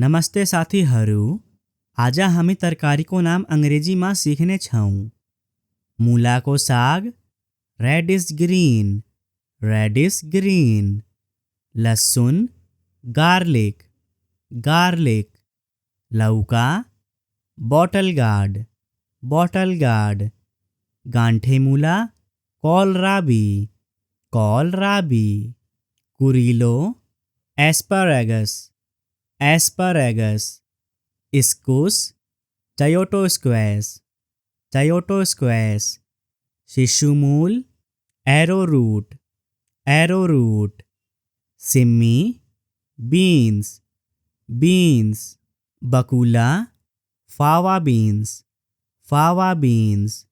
नमस्ते साथीहरू। आज हामी तरकारीको नाम अंग्रेजीमा सिक्ने छौँ। मूलाको साग, रेडिश ग्रीन। लहसुन, गार्लिक। लौका, बॉटल गार्ड। गांठे मूला, कॉलराबी। कुरीलो, एस्पैरागस। स्क्वैश, टयोटो स्क्वैश। शिशुमूल, एरोरूट। सिम्मी, बीन्स। बकुला, फावा बीन्स।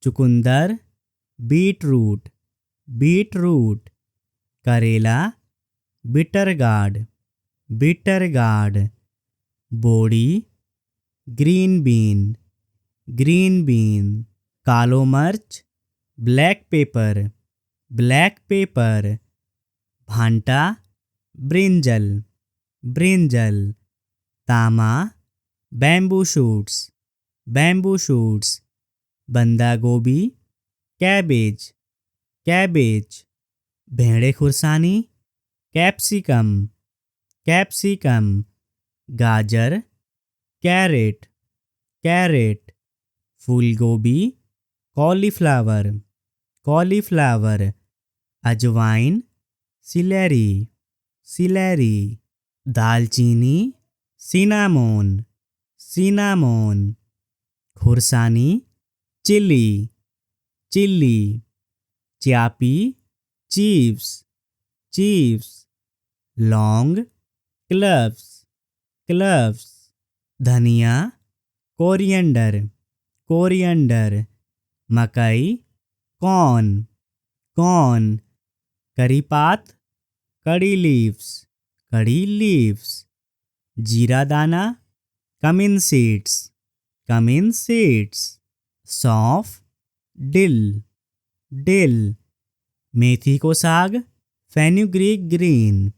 चुकंदर, बीटरूट। करेला, बिटर गार्ड। बोड़ी, ग्रीन बीन। कालो मर्च, ब्लैक पेपर। भांटा, ब्रिंजल। तामा, बैम्बू शूट्स। बंदा गोभी, कैबेज। भेड़े खुरसानी, कैप्सिकम। गाजर, कैरेट। फूलगोभी, कॉलीफ्लावर। अजवाइन, सिलेरी। दालचीनी, सिनामोन। खुरसानी, चिल्ली। च्यापी, चीव्स। लौंग, क्लव्स। धनिया, कोरिएंडर। मकई, कॉर्न। करी पात, कड़ी लीव्स। जीरा दाना, कमिन सीड्स। सौंफ, डिल। मेथी को साग, फेनुग्रीक ग्रीन।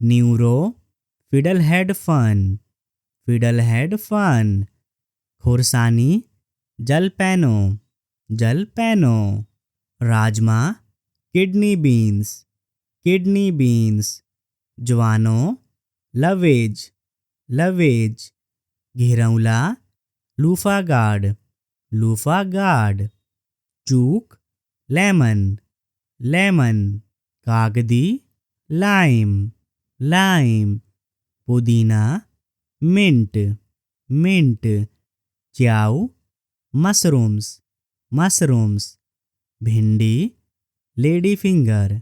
न्यूरो, फिडलहेड फन। खुरसानी, जलपेनो। राजमा, किडनी बीन्स। ज्वानो, लवेज। घिरौला, लूफा गार्ड। चूक, लेमन। कागदी, लाइम। पुदीना, मिंट। च्याऊ, मशरूम्स। भिंडी, लेडी फिंगर।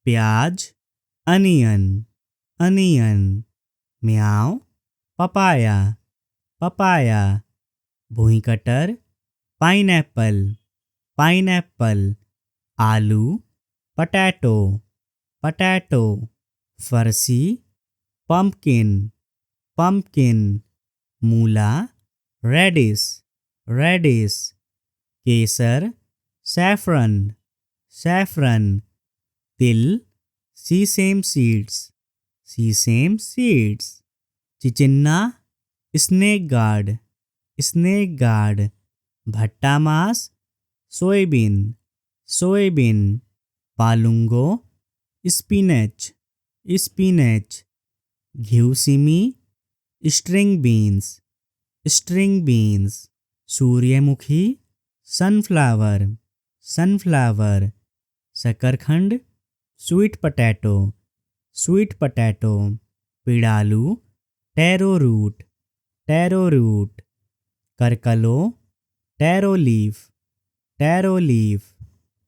प्याज, अनियन। म्याऊ, पपाया। भुई कटर, पाइनएप्पल। आलू, पटैटो। फरसी, पम्पकिन। मूला, रेडिश। केसर, सैफरन। तिल, सीसेम सीड्स। चिचिन्ना, स्नेक गार्ड। भट्टा मास, सोयाबीन। पालुंगो, स्पिनच। घिउसिमी, स्ट्रिंग बीन्स। सूर्यमुखी, सनफ्लावर। शकरखंड, स्वीट पोटैटो। पिड़ालू, टैरोरूट। करकलो, टैरो लीफ।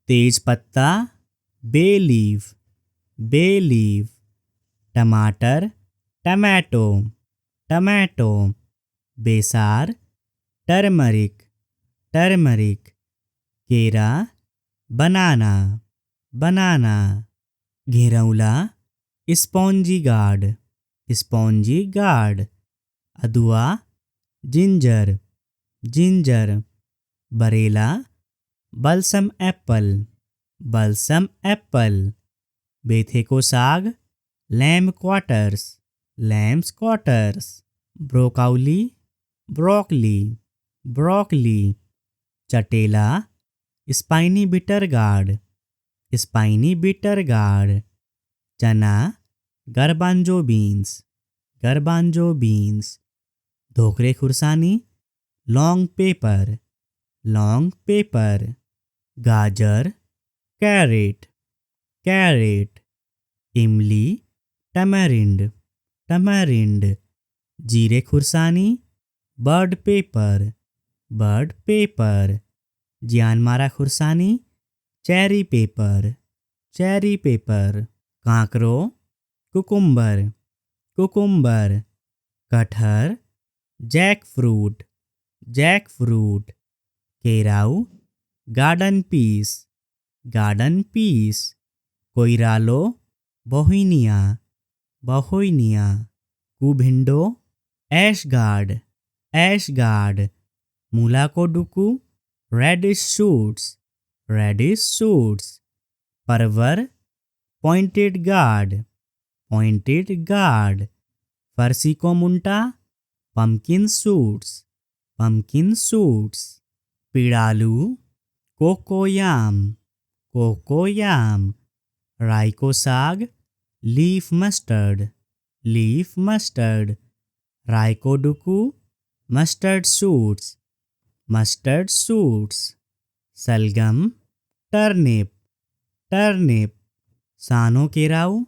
तेज पत्ता, बे लीफ। टमाटर, टमाटो। बेसार, टर्मरिक। केरा, बनाना। घिरौला, स्पॉन्जी गार्ड। अदुआ, जिंजर। बरेला, बल्सम एप्पल। बेथे को साग lamb quarters, lambs quarters. Broccoli broccoli, broccoli. चटेला spiny bitter gourd, spiny bitter gourd. चना गर्बांजो बीन्स, गर्बांजो बीन्स। धोकरे खुरसानी लॉन्ग पेपर, लॉन्ग पेपर। गाजर कैरेट, कैरेट। इमली टैमरिंड, टैमरिंड। जीरे खुरसानी बर्ड पेपर, बर्ड पेपर। जियानमारा खुरसानी cherry pepper, cherry paper. कांकरो cucumber, cucumber. कटहर जैक फ्रूट, जैक फ्रूट। केराउ गार्डन पीस, गार्डन पीस। कोइरालो बोहिनिया, बोहिनिया। कुभिंडो ऐश गार्ड, ऐश गार्ड। मूला को डुकू रेडिश शूट्स, रेडिश शूट्स। परवर पॉइंटेड गार्ड, पॉइंटेड गार्ड। फरसी को मुंटा पम्पकिन सूट्स, पम्पकिन सूट्स। पिड़ालू कोकोयाम, कोकोयाम। राई को साग लीफ मस्टर्ड, लीफ मस्टर्ड। राई को डुकू मस्टर्ड सूट्स, मस्टर्ड सूट्स। सलगम टर्निप, टर्निप। सानो केराउ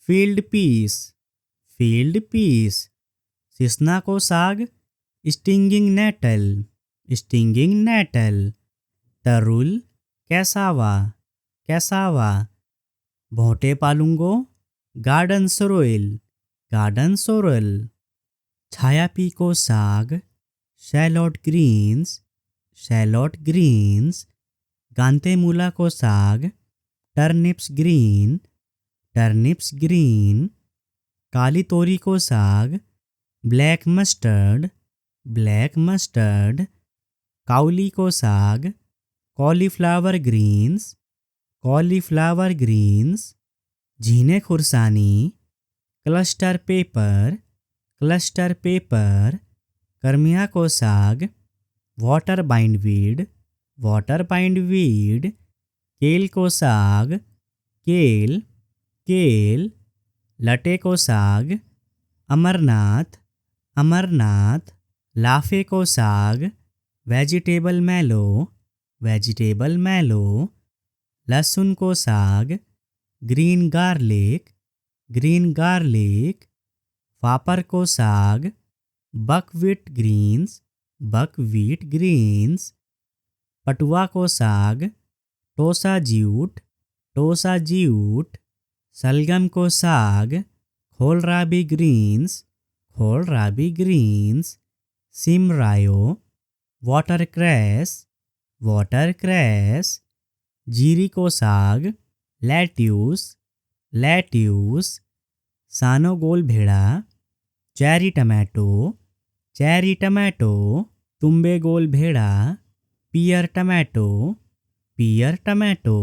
फील्ड पीस, फील्ड पीस। सिसना को साग स्टिंगिंग नेटल, स्टिंगिंग नेटल। तरुल कैसावा, कैसावा। भोंटे पालूंगो गार्डन सोरोइल, गार्डन सोरल। छाया पी को साग शैलोट ग्रीन्स, शैलोट ग्रीन्स। गांते मूला को साग टर्निप्स ग्रीन, टर्निप्स ग्रीन। काली तोरी को साग ब्लैक मस्टर्ड, ब्लैक मस्टर्ड। काउली को साग कॉलीफ्लावर ग्रीन्स, कॉलीफ्लावर ग्रीन्स। झीने खुरसानी क्लस्टर पेपर, क्लस्टर पेपर। कर्मिया को साग वाटर बाइंडवीड, वाटर बाइंडवीड। केल को साग केल, केल। लटे को साग अमरनाथ, अमरनाथ। लाफे को साग वेजिटेबल मैलो, वेजिटेबल मैलो। लहसुन को साग ग्रीन गार्लिक, ग्रीन गार्लिक। फापर को साग बकव्हीट ग्रीन्स, बकव्हीट ग्रीन्स। पटुआ को साग टोसा ज्यूट, टोसा ज्यूट। सलगम को साग कोलराबी ग्रीन्स, कोलराबी ग्रीन्स। सिमरायो वाटरक्रेस, वाटरक्रेस। जीरी को साग लेट्यूस, लेट्यूस। सानो गोल भेड़ा चेरी टमाटो, चेरी टमाटो। तुम्बे गोल भेड़ा पियर टमाटो, पियर टमाटो।